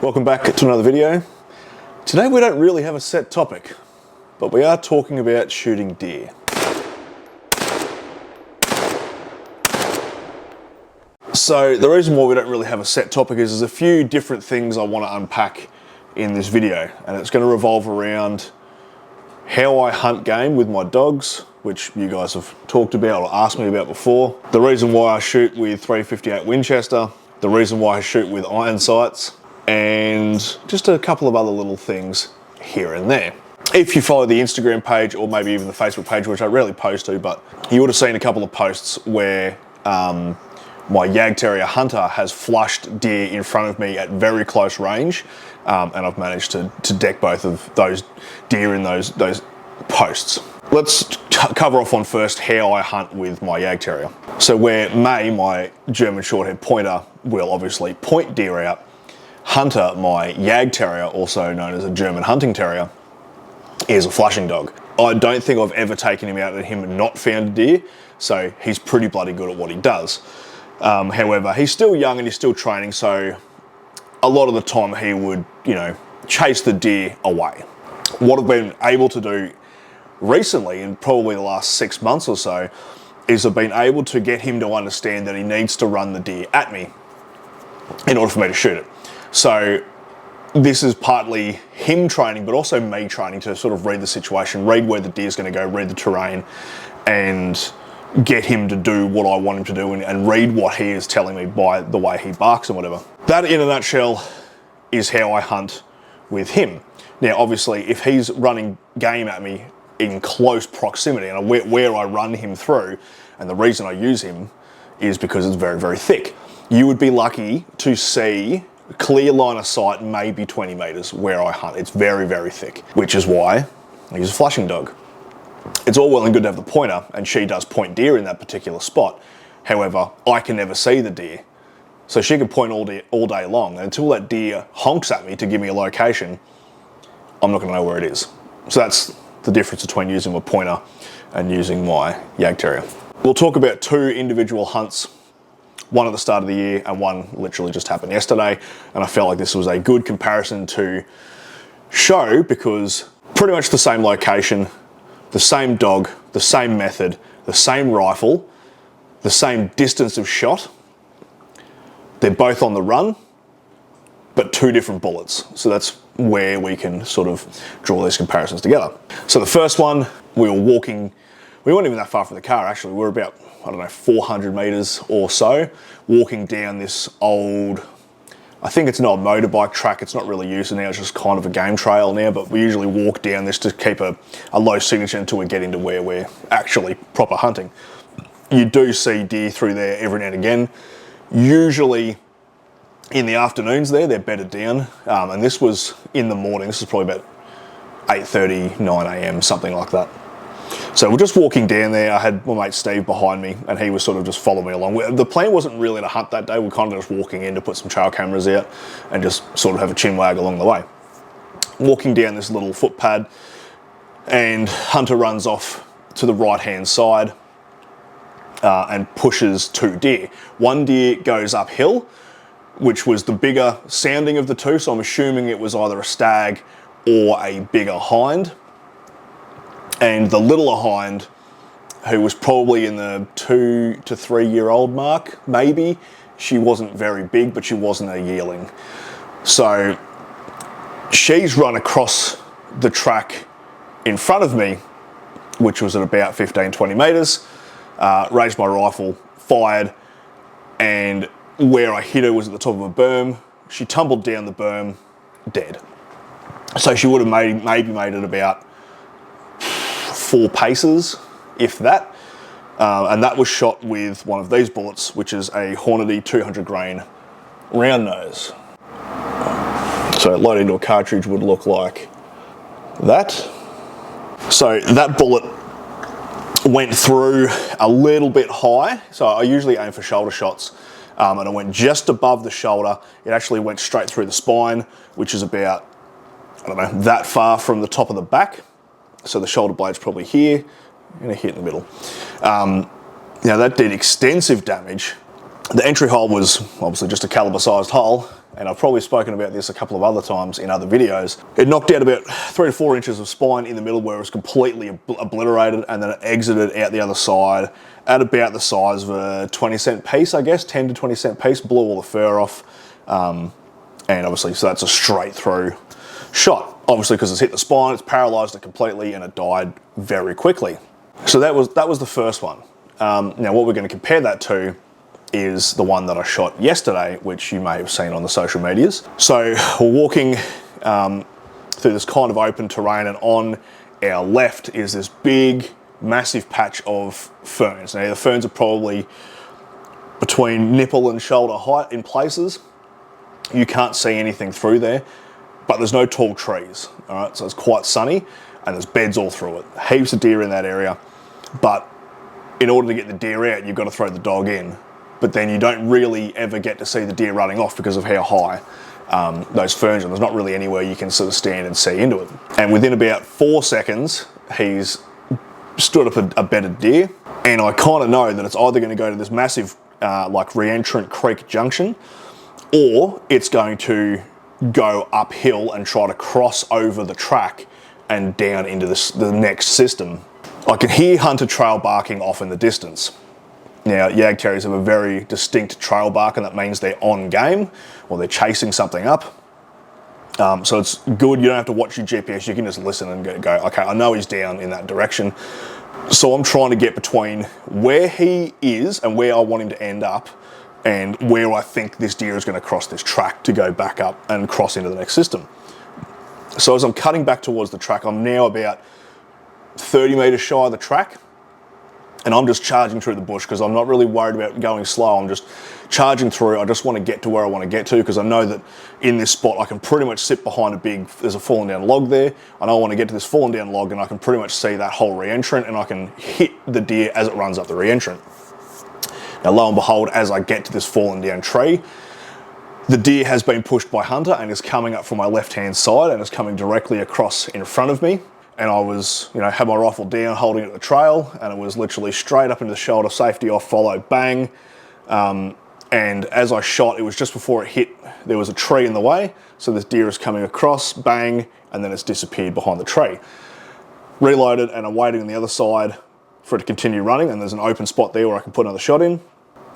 Welcome back to another video. Today we don't really have a set topic, but we are talking about shooting deer. So the reason why we don't really have a set topic is there's a few different things I want to unpack in this video, and it's going to revolve around how I hunt game with my dogs, which you guys have talked about or asked me about before, the reason why I shoot with 358 Winchester, the reason why I shoot with iron sights, and just a couple of other little things here and there. If you follow the Instagram page or maybe even the Facebook page, which I rarely post to, but you would have seen a couple of posts where my Yag Terrier Hunter has flushed deer in front of me at very close range, and I've managed to deck both of those deer in those posts. Let's cover off on first how I hunt with my Yag Terrier. So where May, my German Shorthair Pointer, will obviously point deer out, Hunter, my Yag Terrier, also known as a German Hunting Terrier, is a flushing dog. I don't think I've ever taken him out and him not found a deer, so he's pretty bloody good at what he does. However, he's still young and he's still training, so a lot of the time he would, chase the deer away. What I've been able to do recently, in probably the last 6 months or so, is I've been able to get him to understand that he needs to run the deer at me in order for me to shoot it. So this is partly him training, but also me training to sort of read the situation, read where the deer's going to go, read the terrain, and get him to do what I want him to do and read what he is telling me by the way he barks and whatever. That, in a nutshell, is how I hunt with him. Now, obviously, if he's running game at me in close proximity, and where I run him through, and the reason I use him is because it's very, very thick. You would be lucky to see clear line of sight, maybe 20 meters where I hunt. It's very, very thick, which is why I use a flushing dog. It's all well and good to have the pointer, and she does point deer in that particular spot. However, I can never see the deer. So she can point all day long, and until that deer honks at me to give me a location, I'm not gonna know where it is. So that's the difference between using my pointer and using my Yag Terrier. We'll talk about two individual hunts, one at the start of the year and one literally just happened yesterday, and I felt like this was a good comparison to show because pretty much the same location, the same dog, the same method, the same rifle, the same distance of shot. They're both on the run, but two different bullets. So that's where we can sort of draw these comparisons together. So the first one, we were walking, we weren't even that far from the car actually, we were about, 400 meters or so, walking down this old, I think it's an old motorbike track. It's not really used now, it's just kind of a game trail now, but we usually walk down this to keep a low signature until we get into where we're actually proper hunting. You do see deer through there every now and again. Usually in the afternoons they're bedded down, and this was in the morning. This is probably about 8:30, 9 a.m, something like that. So we're just walking down there. I had my mate Steve behind me and he was sort of just following me along. The plan wasn't really to hunt that day. We're kind of just walking in to put some trail cameras out and just sort of have a chin wag along the way. Walking down this little footpad, and Hunter runs off to the right-hand side and pushes two deer. One deer goes uphill, which was the bigger sounding of the two, so I'm assuming it was either a stag or a bigger hind. And the littler hind, who was probably in the 2 to 3 year old mark, maybe, she wasn't very big, but she wasn't a yearling. So she's run across the track in front of me, which was at about 15, 20 meters, raised my rifle, fired, and where I hit her was at the top of a berm. She tumbled down the berm, dead. So she would have maybe made it about 4 paces, if that. And that was shot with one of these bullets, which is a Hornady 200 grain round nose. So loaded into a cartridge would look like that. So that bullet went through a little bit high. So I usually aim for shoulder shots, and it went just above the shoulder. It actually went straight through the spine, which is about, that far from the top of the back. So the shoulder blade's probably here, and a hit in the middle. Now that did extensive damage, The entry hole was obviously just a caliber sized hole, and I've probably spoken about this a couple of other times in other videos. It knocked out about 3 to 4 inches of spine in the middle where it was completely obliterated, and then it exited out the other side at about the size of a 20-cent piece, I guess, 10 to 20-cent piece, blew all the fur off. And obviously, so that's a straight through shot. Obviously, because it's hit the spine, it's paralyzed it completely, and it died very quickly. So that was the first one. Now, what we're going to compare that to is the one that I shot yesterday, which you may have seen on the social medias. So we're walking through this kind of open terrain, and on our left is this big, massive patch of ferns. Now, the ferns are probably between nipple and shoulder height in places. You can't see anything through there, but there's no tall trees, all right? So it's quite sunny, and there's beds all through it. Heaps of deer in that area, but in order to get the deer out, you've got to throw the dog in. But then you don't really ever get to see the deer running off because of how high those ferns are. There's not really anywhere you can sort of stand and see into it. And within about 4 seconds, he's stood up a bedded deer, and I kind of know that it's either going to go to this massive like re-entrant creek junction, or it's going to go uphill and try to cross over the track and down into the next system. I can hear hunter trail barking off in the distance. Now, Yag Terriers have a very distinct trail bark, and that means they're on game or they're chasing something up. So it's good, you don't have to watch your GPS, you can just listen and go, okay, I know he's down in that direction. So I'm trying to get between where he is and where I want him to end up, and where I think this deer is going to cross this track to go back up and cross into the next system. So as I'm cutting back towards the track, I'm now about 30 metres shy of the track, and I'm just charging through the bush because I'm not really worried about going slow. I'm just charging through. I just want to get to where I want to get to, because I know that in this spot I can pretty much sit behind there's a fallen down log there. I know I want to get to this fallen down log, and I can pretty much see that whole re-entrant, and I can hit the deer as it runs up the re-entrant. Now, lo and behold, as I get to this fallen down tree, the deer has been pushed by hunter and is coming up from my left-hand side and is coming directly across in front of me. And I was, had my rifle down, holding it at the trail, and it was literally straight up into the shoulder, safety off, follow, bang. And as I shot, it was just before it hit, there was a tree in the way. So this deer is coming across, bang, and then it's disappeared behind the tree. Reloaded, and I'm waiting on the other side for it to continue running, and there's an open spot there where I can put another shot in.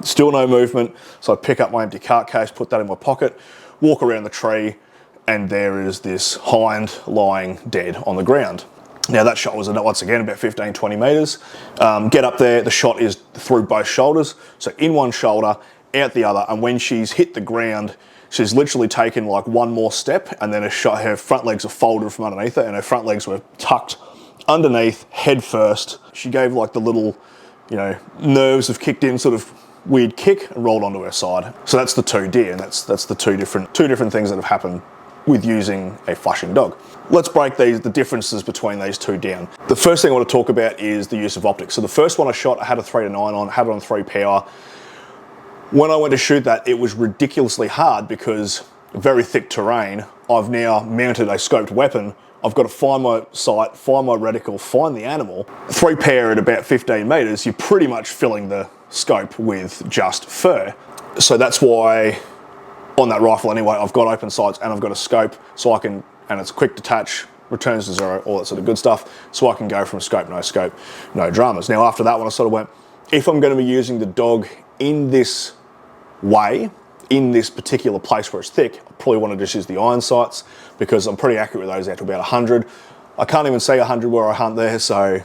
Still no movement, so I pick up my empty cart case, put that in my pocket, walk around the tree, and there is this hind lying dead on the ground. Now, that shot was, once again, about 15, 20 metres. Get up there, the shot is through both shoulders, so in one shoulder, out the other, and when she's hit the ground, she's literally taken like one more step, and then her front legs are folded from underneath her, and her front legs were tucked underneath, head first. She gave like the little, nerves have kicked in, sort of weird kick, and rolled onto her side. So that's the two deer, and that's the two different things that have happened with using a flushing dog. Let's break the differences between these two down. The first thing I want to talk about is the use of optics. So the first one I shot, I had a 3 to 9 on, had it on 3 power. When I went to shoot that, it was ridiculously hard because very thick terrain. I've now mounted a scoped weapon. I've got to find my sight, find my reticle, find the animal. 3 power at about 15 metres, you're pretty much filling the scope with just fur. So that's why on that rifle anyway, I've got open sights and I've got a scope, so I can, and it's quick detach, returns to 0, all that sort of good stuff, so I can go from scope, no dramas. Now after that one, I sort of went, if I'm going to be using the dog in this way, in this particular place where it's thick, I probably want to just use the iron sights, because I'm pretty accurate with those out to about 100. I can't even see 100 where I hunt there, so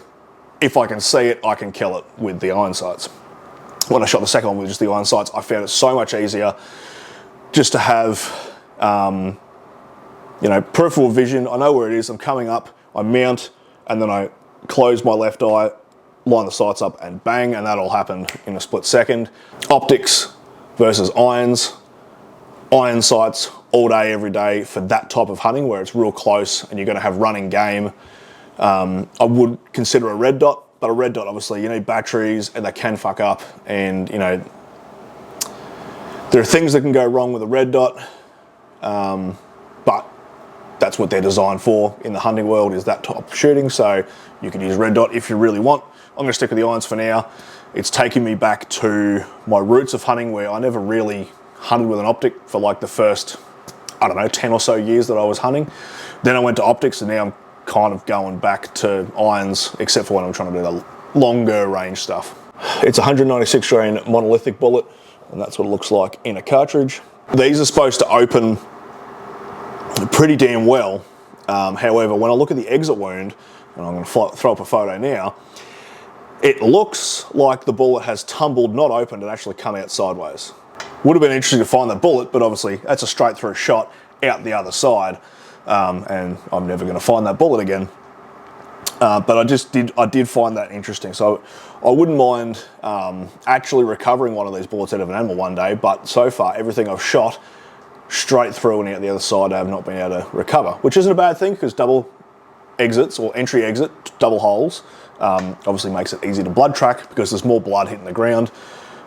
if I can see it, I can kill it with the iron sights. When I shot the second one with just the iron sights, I found it so much easier just to have, peripheral vision. I know where it is, I'm coming up, I mount, and then I close my left eye, line the sights up, and bang, and that all happened in a split second. Optics versus irons. Iron sights all day, every day for that type of hunting where it's real close and you're going to have running game. I would consider a red dot, but a red dot, obviously, you need batteries and they can fuck up, and there are things that can go wrong with a red dot, but that's what they're designed for in the hunting world, is that type of shooting. So you can use red dot if you really want. I'm gonna stick with the irons for now. It's taking me back to my roots of hunting, where I never really hunted with an optic for like the first, I don't know, 10 or so years that I was hunting. Then I went to optics, and now I'm kind of going back to irons, except for when I'm trying to do the longer range stuff. It's a 196 grain monolithic bullet, and that's what it looks like in a cartridge. These are supposed to open pretty damn well. However, when I look at the exit wound, and I'm going to throw up a photo now, it looks like the bullet has tumbled, not opened, and actually come out sideways. Would have been interesting to find that bullet, but obviously that's a straight through shot out the other side, and I'm never going to find that bullet again. But I did find that interesting. So I wouldn't mind actually recovering one of these bullets out of an animal one day, but so far everything I've shot straight through and out the other side I have not been able to recover, which isn't a bad thing, because double exits, or entry exit, double holes, obviously makes it easy to blood track, because there's more blood hitting the ground,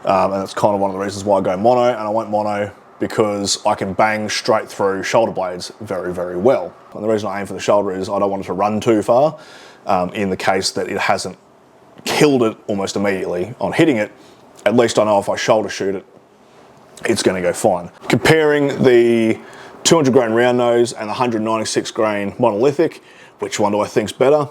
and that's kind of one of the reasons why I go mono. And I went mono because I can bang straight through shoulder blades very, very well. And the reason I aim for the shoulder is I don't want it to run too far, in the case that it hasn't killed it almost immediately on hitting it. At least I know if I shoulder shoot it, it's going to go fine. Comparing the 200 grain round nose and the 196 grain monolithic, which one do I think's better?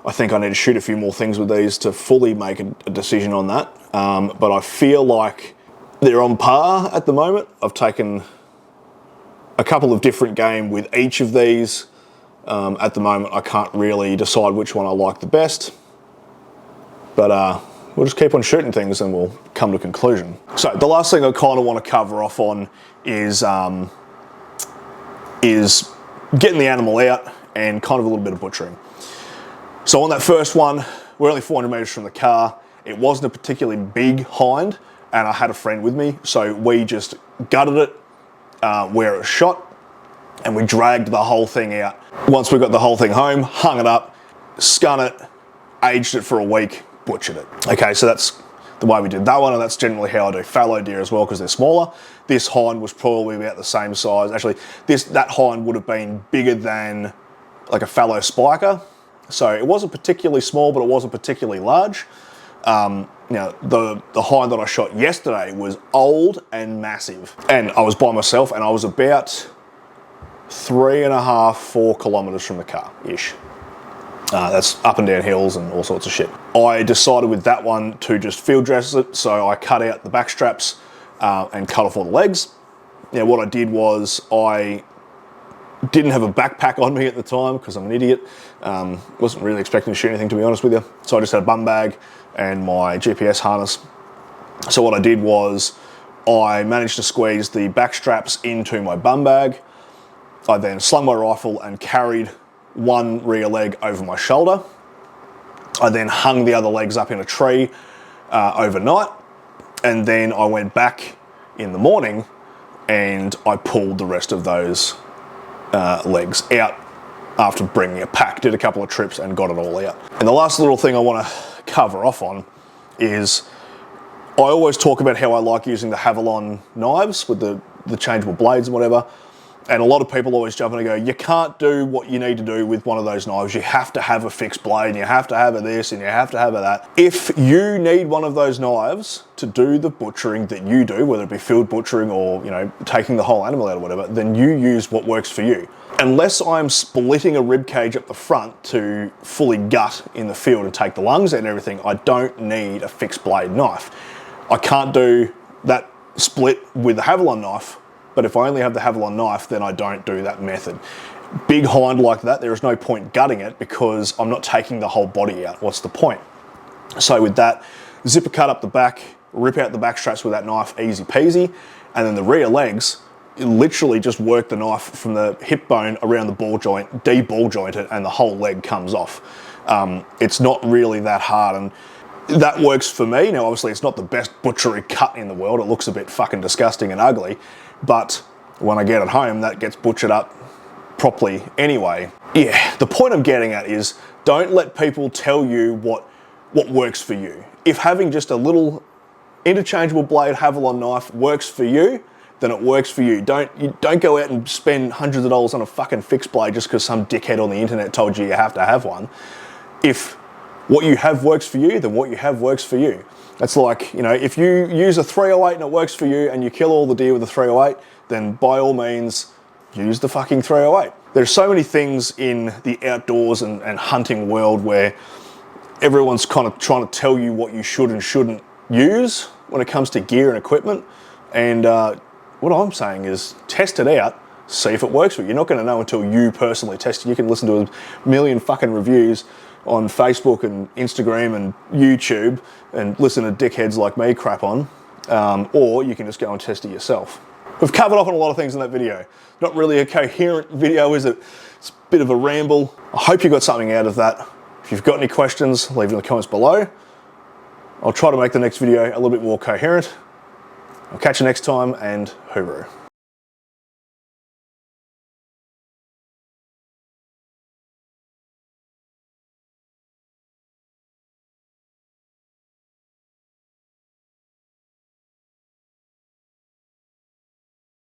I think I need to shoot a few more things with these to fully make a decision on that. But I feel like they're on par at the moment. I've taken a couple of different game with each of these. At the moment, I can't really decide which one I like the best. But we'll just keep on shooting things and we'll come to a conclusion. So the last thing I kind of want to cover off on is getting the animal out and kind of a little bit of butchering. So on that first one, we're only 400 meters from the car. It wasn't a particularly big hind, and I had a friend with me, so we just gutted it where it was shot, and we dragged the whole thing out. Once we got the whole thing home, hung it up, scun it, aged it for a week, butchered it. Okay, so that's the way we did that one, and that's generally how I do fallow deer as well, because they're smaller. This hind was probably about the same size. Actually, that hind would have been bigger than like a fallow spiker. So it wasn't particularly small, but it wasn't particularly large. Now, the hind that I shot yesterday was old and massive. And I was by myself, and I was about 3.5, 4 kilometers from the car-ish. That's up and down hills and all sorts of shit. I decided with that one to just field dress it, so I cut out the back straps and cut off all the legs. Now, what I did was I didn't have a backpack on me at the time because I'm an idiot. Wasn't really expecting to shoot anything, to be honest with you. So I just had a bum bag and my GPS harness. So what I did was I managed to squeeze the back straps into my bum bag. I then slung my rifle and carried one rear leg over my shoulder. I then hung the other legs up in a tree overnight. And then I went back in the morning and I pulled the rest of those legs out after bringing a pack, did a couple of trips and got it all out. And the last little thing I want to cover off on is I always talk about how I like using the Havalon knives with the changeable blades and whatever. And a lot of people always jump in and go, you can't do what you need to do with one of those knives. You have to have a fixed blade, and you have to have a this, and you have to have a that. If you need one of those knives to do the butchering that you do, whether it be field butchering or, you know, taking the whole animal out or whatever, then you use what works for you. Unless I'm splitting a rib cage up the front to fully gut in the field and take the lungs out and everything, I don't need a fixed blade knife. I can't do that split with the Havalon knife, but if I only have the Havalon knife, then I don't do that method. Big hind like that, there is no point gutting it because I'm not taking the whole body out. What's the point? So with that, zipper cut up the back, rip out the back straps with that knife, easy peasy. And then the rear legs, you literally just work the knife from the hip bone around the ball joint, de-ball joint it, and the whole leg comes off. It's not really that hard, and that works for me. Now, obviously, it's not the best butchery cut in the world. It looks a bit fucking disgusting and ugly, but when I get it home, that gets butchered up properly anyway. Yeah, the point I'm getting at is don't let people tell you what works for you. If having just a little interchangeable blade Havalon knife works for you, then it works for you. Don't go out and spend hundreds of dollars on a fucking fixed blade just because some dickhead on the internet told you you have to have one. If what you have works for you, then what you have works for you. That's like, you know, if you use a 308 and it works for you and you kill all the deer with a 308, then by all means, use the fucking 308. There's so many things in the outdoors and hunting world where everyone's kind of trying to tell you what you should and shouldn't use when it comes to gear and equipment. And what I'm saying is test it out, see if it works for you. You're not going to know until you personally test it. You can listen to a million fucking reviews on Facebook and Instagram and YouTube and listen to dickheads like me crap on, or you can just go and test it yourself. We've covered off on a lot of things in that video. Not really a coherent video, is it? It's a bit of a ramble. I hope you got something out of that. If you've got any questions, leave them in the comments below. I'll try to make the next video a little bit more coherent. I'll catch you next time, and hooroo.